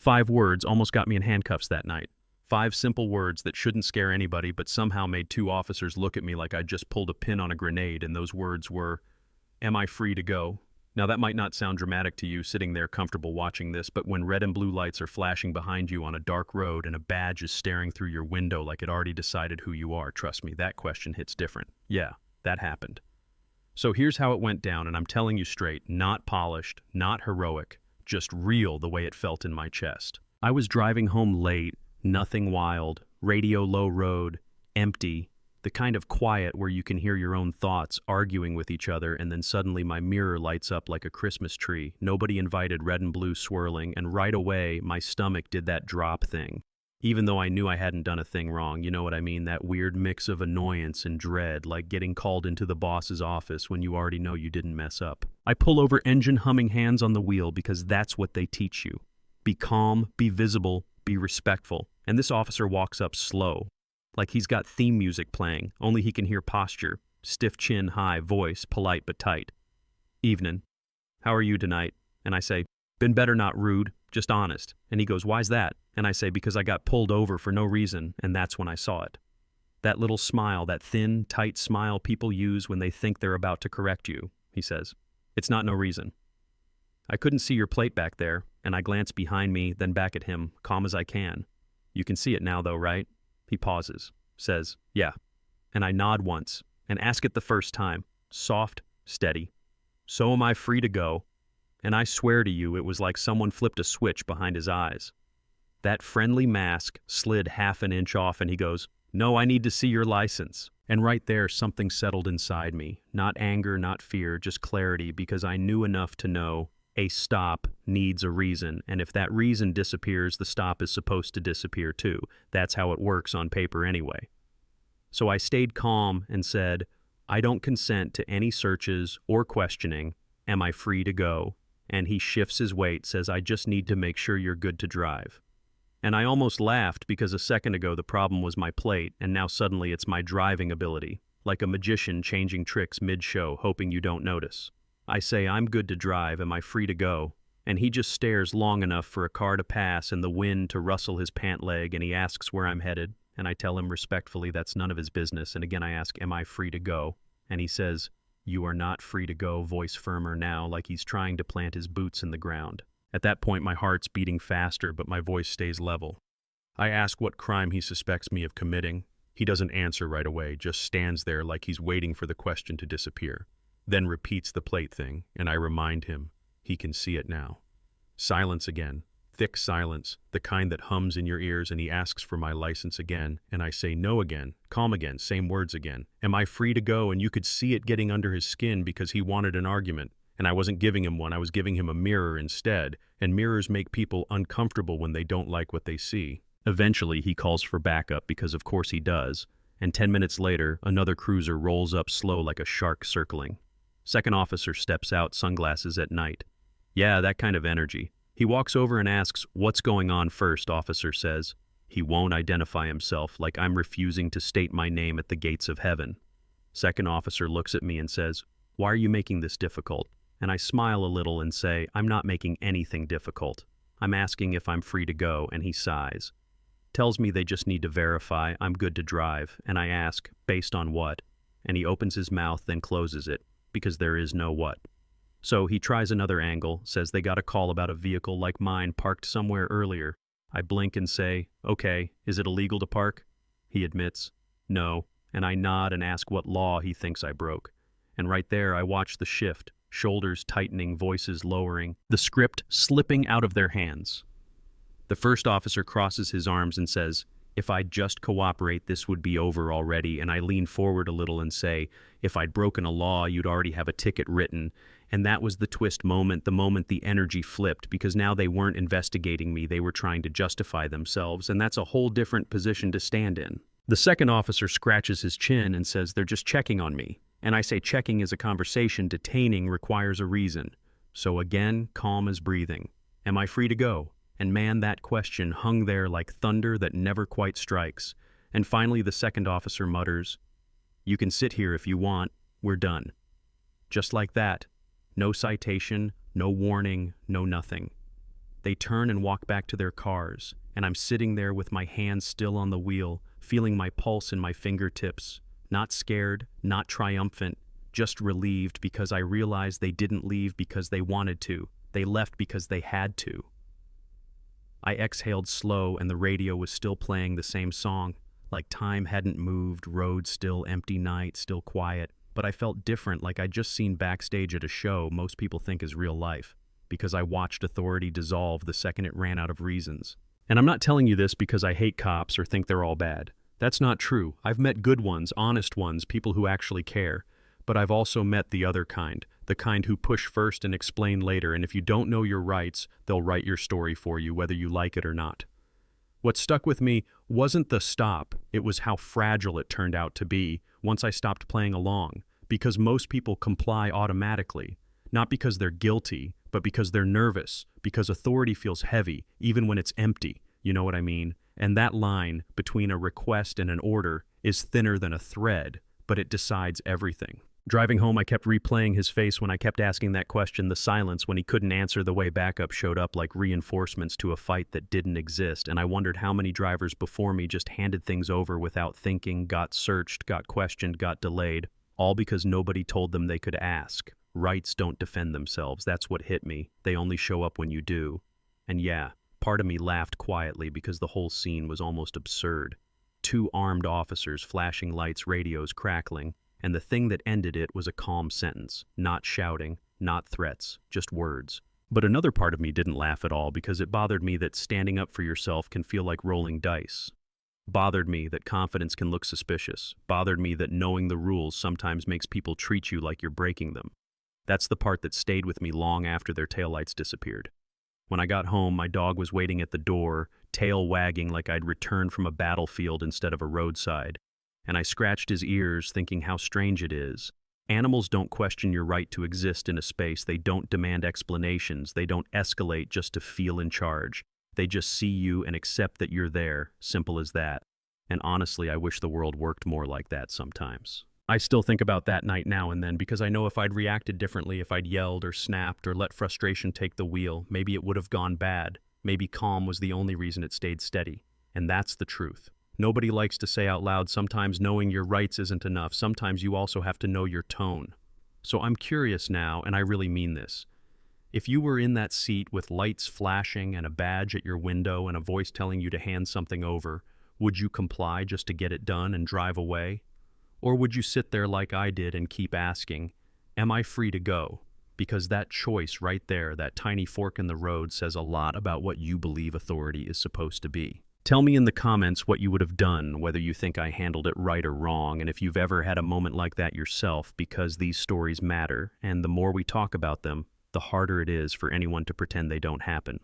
5 words almost got me in handcuffs that night. 5 simple words that shouldn't scare anybody but somehow made 2 officers look at me like I'd just pulled a pin on a grenade, and those words were, "Am I free to go?" Now that might not sound dramatic to you sitting there comfortable watching this, but when red and blue lights are flashing behind you on a dark road and a badge is staring through your window like it already decided who you are, trust me, that question hits different. Yeah, that happened. So here's how it went down, and I'm telling you straight, not polished, not heroic, just real the way it felt in my chest. I was driving home late, nothing wild, radio low road, empty, the kind of quiet where you can hear your own thoughts arguing with each other, and then suddenly my mirror lights up like a Christmas tree, nobody invited, red and blue swirling, and right away my stomach did that drop thing. Even though I knew I hadn't done a thing wrong, you know what I mean? That weird mix of annoyance and dread, like getting called into the boss's office when you already know you didn't mess up. I pull over, engine humming, hands on the wheel, because that's what they teach you. Be calm, be visible, be respectful. And this officer walks up slow, like he's got theme music playing, only he can hear posture, stiff chin, high voice, polite but tight. "Evening. How are you tonight?" And I say, "Been better, not rude, just honest." And he goes, "Why's that?" And I say, "Because I got pulled over for no reason, and that's when I saw it." That little smile, that thin, tight smile people use when they think they're about to correct you, he says. "It's not no reason. I couldn't see your plate back there," and I glance behind me, then back at him, calm as I can. "You can see it now though, right?" He pauses, says, "Yeah." And I nod once, and ask it the first time, soft, steady. "So am I free to go?" And I swear to you, it was like someone flipped a switch behind his eyes. That friendly mask slid half an inch off, and he goes, "No, I need to see your license." And right there, something settled inside me. Not anger, not fear, just clarity, because I knew enough to know a stop needs a reason, and if that reason disappears, the stop is supposed to disappear too. That's how it works on paper anyway. So I stayed calm and said, "I don't consent to any searches or questioning. Am I free to go?" And he shifts his weight, says, "I just need to make sure you're good to drive." And I almost laughed, because a second ago the problem was my plate, and now suddenly it's my driving ability, like a magician changing tricks mid-show, hoping you don't notice. I say, "I'm good to drive, am I free to go?" And he just stares long enough for a car to pass and the wind to rustle his pant leg, and he asks where I'm headed, and I tell him respectfully that's none of his business, and again I ask, "Am I free to go?" And he says, "You are not free to go," voice firmer now, like he's trying to plant his boots in the ground. At that point my heart's beating faster, but my voice stays level. I ask what crime he suspects me of committing. He doesn't answer right away, just stands there like he's waiting for the question to disappear. Then repeats the plate thing, and I remind him he can see it now. Silence again, thick silence, the kind that hums in your ears, and he asks for my license again, and I say no again, calm again, same words again. Am I free to go? And you could see it getting under his skin, because he wanted an argument, and I wasn't giving him one, I was giving him a mirror instead, and mirrors make people uncomfortable when they don't like what they see. Eventually he calls for backup, because of course he does, and 10 minutes later another cruiser rolls up slow like a shark circling. Second officer steps out, sunglasses at night. Yeah, that kind of energy. He walks over and asks, "What's going on?" First officer says. He won't identify himself, like I'm refusing to state my name at the gates of heaven. Second officer looks at me and says, "Why are you making this difficult?" And I smile a little and say, "I'm not making anything difficult. I'm asking if I'm free to go," and he sighs. Tells me they just need to verify I'm good to drive, and I ask, "Based on what?" And he opens his mouth, then closes it, because there is no what. So he tries another angle, says they got a call about a vehicle like mine parked somewhere earlier. I blink and say, "Okay, is it illegal to park?" He admits, "No," and I nod and ask what law he thinks I broke. And right there I watch the shift, shoulders tightening, voices lowering, the script slipping out of their hands. The first officer crosses his arms and says, "If I'd just cooperate, this would be over already," and I lean forward a little and say, "If I'd broken a law, you'd already have a ticket written." And that was the twist moment, the moment the energy flipped, because now they weren't investigating me, they were trying to justify themselves, and that's a whole different position to stand in. The second officer scratches his chin and says, "They're just checking on me." And I say checking is a conversation, detaining requires a reason. So again, calm as breathing. Am I free to go? And man, that question hung there like thunder that never quite strikes. And finally the second officer mutters, "You can sit here if you want, we're done." Just like that. No citation, no warning, no nothing. They turn and walk back to their cars, and I'm sitting there with my hands still on the wheel, feeling my pulse in my fingertips, not scared, not triumphant, just relieved because I realized they didn't leave because they wanted to. They left because they had to. I exhaled slow, and the radio was still playing the same song, like time hadn't moved, road still empty, night still quiet. But I felt different, like I'd just seen backstage at a show most people think is real life, because I watched authority dissolve the second it ran out of reasons. And I'm not telling you this because I hate cops or think they're all bad. That's not true. I've met good ones, honest ones, people who actually care. But I've also met the other kind, the kind who push first and explain later, and if you don't know your rights, they'll write your story for you, whether you like it or not. What stuck with me wasn't the stop, it was how fragile it turned out to be once I stopped playing along, because most people comply automatically, not because they're guilty, but because they're nervous, because authority feels heavy, even when it's empty, you know what I mean? And that line between a request and an order is thinner than a thread, but it decides everything. Driving home, I kept replaying his face when I kept asking that question, the silence when he couldn't answer, the way backup showed up like reinforcements to a fight that didn't exist, and I wondered how many drivers before me just handed things over without thinking, got searched, got questioned, got delayed, all because nobody told them they could ask. Rights don't defend themselves, that's what hit me. They only show up when you do. And yeah, part of me laughed quietly because the whole scene was almost absurd. 2 armed officers, flashing lights, radios crackling, and the thing that ended it was a calm sentence, not shouting, not threats, just words. But another part of me didn't laugh at all because it bothered me that standing up for yourself can feel like rolling dice. Bothered me that confidence can look suspicious. Bothered me that knowing the rules sometimes makes people treat you like you're breaking them. That's the part that stayed with me long after their taillights disappeared. When I got home, my dog was waiting at the door, tail wagging like I'd returned from a battlefield instead of a roadside. And I scratched his ears, thinking how strange it is. Animals don't question your right to exist in a space. They don't demand explanations. They don't escalate just to feel in charge. They just see you and accept that you're there, simple as that. And honestly, I wish the world worked more like that sometimes. I still think about that night now and then because I know if I'd reacted differently, if I'd yelled or snapped or let frustration take the wheel, maybe it would have gone bad. Maybe calm was the only reason it stayed steady. And that's the truth. Nobody likes to say out loud, sometimes knowing your rights isn't enough. Sometimes you also have to know your tone. So I'm curious now, and I really mean this. If you were in that seat with lights flashing and a badge at your window and a voice telling you to hand something over, would you comply just to get it done and drive away? Or would you sit there like I did and keep asking, am I free to go? Because that choice right there, that tiny fork in the road, says a lot about what you believe authority is supposed to be. Tell me in the comments what you would have done, whether you think I handled it right or wrong, and if you've ever had a moment like that yourself, because these stories matter, and the more we talk about them, the harder it is for anyone to pretend they don't happen.